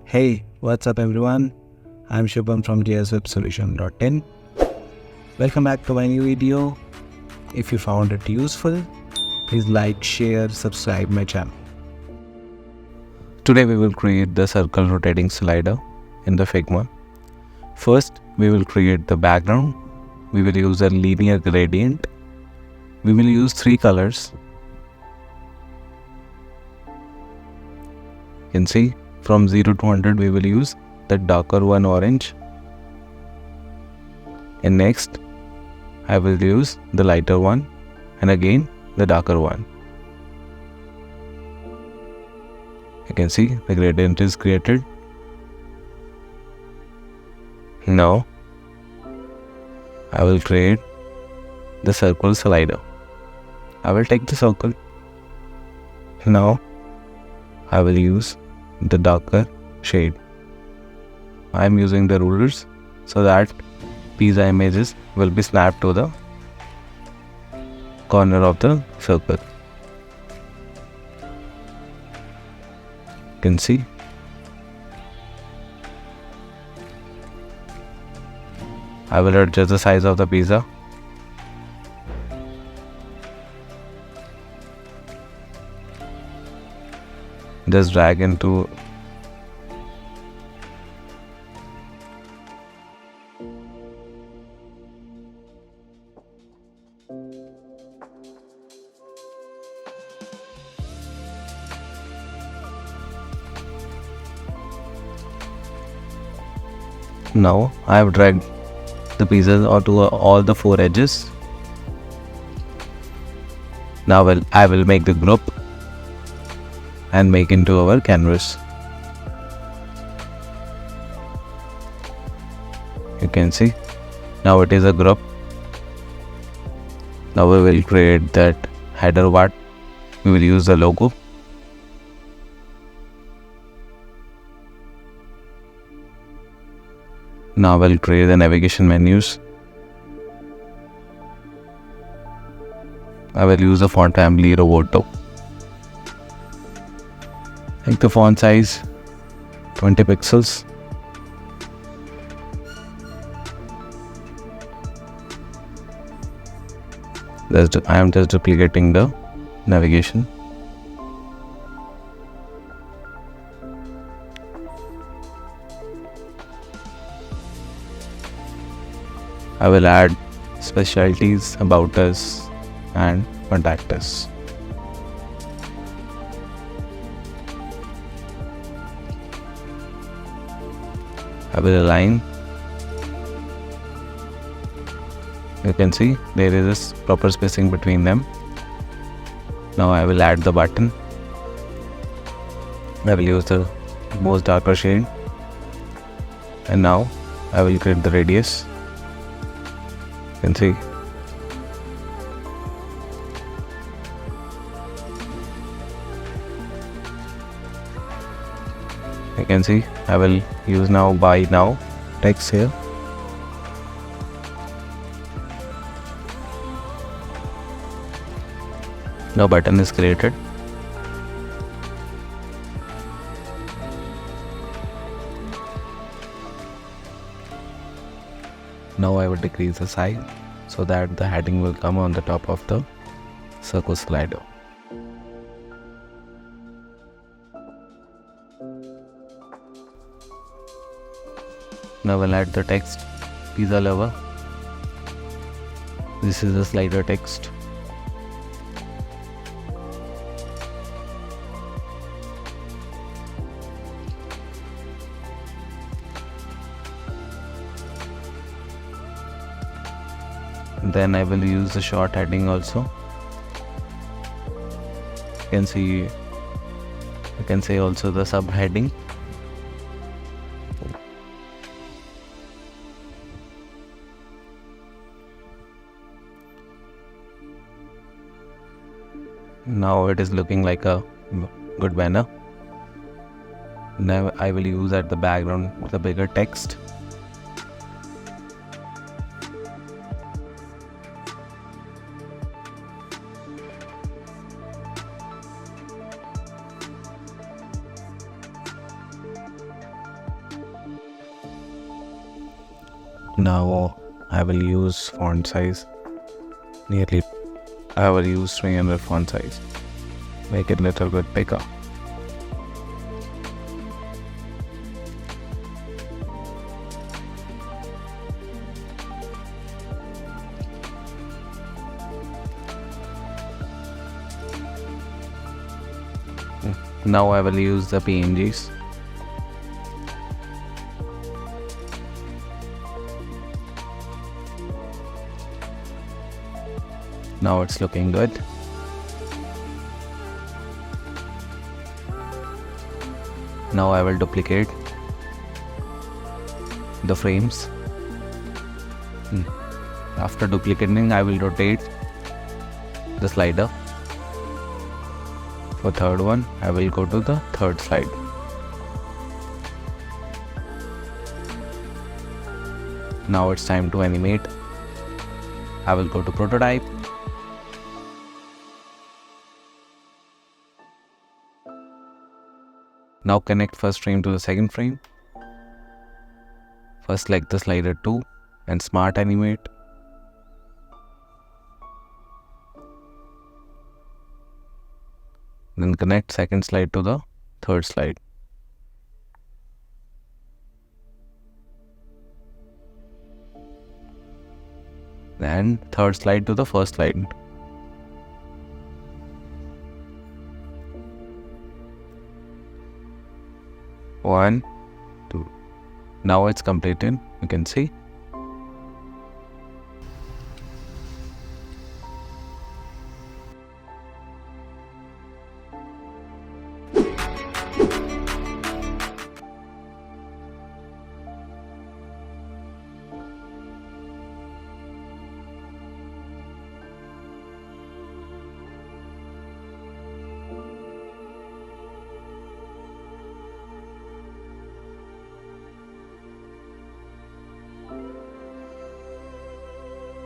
Hey, what's up everyone? I'm Shubham from jswebsolution.in. Welcome back to my new video. If you found it useful, please like, share, subscribe my channel. Today we will create the circle rotating slider in the Figma. First, we will create the background. We will use a linear gradient. We will use 3 colors. You can see from 0 to 100 we will use the darker one, orange, and next I will use the lighter one and again the darker one. You can see the gradient is created. Now I will create the circle slider. I will take the circle. Now I will use the darker shade. I am using the rulers so that pizza images will be snapped to the corner of the circle. You can see. I will adjust the size of the pizza. Just drag into Now I have dragged the pieces onto all the 4 edges. Now I will make the group and make into our canvas. You can see now it is a group. Now we will create that header part. We will use the logo. Now I will create the navigation menus. I will use the font family Roboto. Make the font size 20 pixels. I am just duplicating the navigation. I will add specialties, about us, and contact us. I will align. You can see there is a proper spacing between them. Now I will add the button. I will use the most darker shade. And now I will create the radius. You can see. You can see I will use now buy now text here. Now button is created. Now I will decrease the size so that the heading will come on the top of the circle slider. Now we'll add the text pizza lover. This is the slider text. Then I will use the short heading also. You can see also the subheading. Now it is looking like a good banner. Now I will use at the background the bigger text. Now I will use font size. Nearly I will use 300 font size. Make it a little bit bigger. Now I will use the PNGs. Now it's looking good. Now I will duplicate the frames. After duplicating, I will rotate the slider. For third one, I will go to the third slide. Now it's time to animate. I will go to prototype. Now connect first frame to the second frame. First select the slider 2 and smart animate. Then connect second slide to the third slide. And third slide to the first slide. One, two. Now it's completed. You can see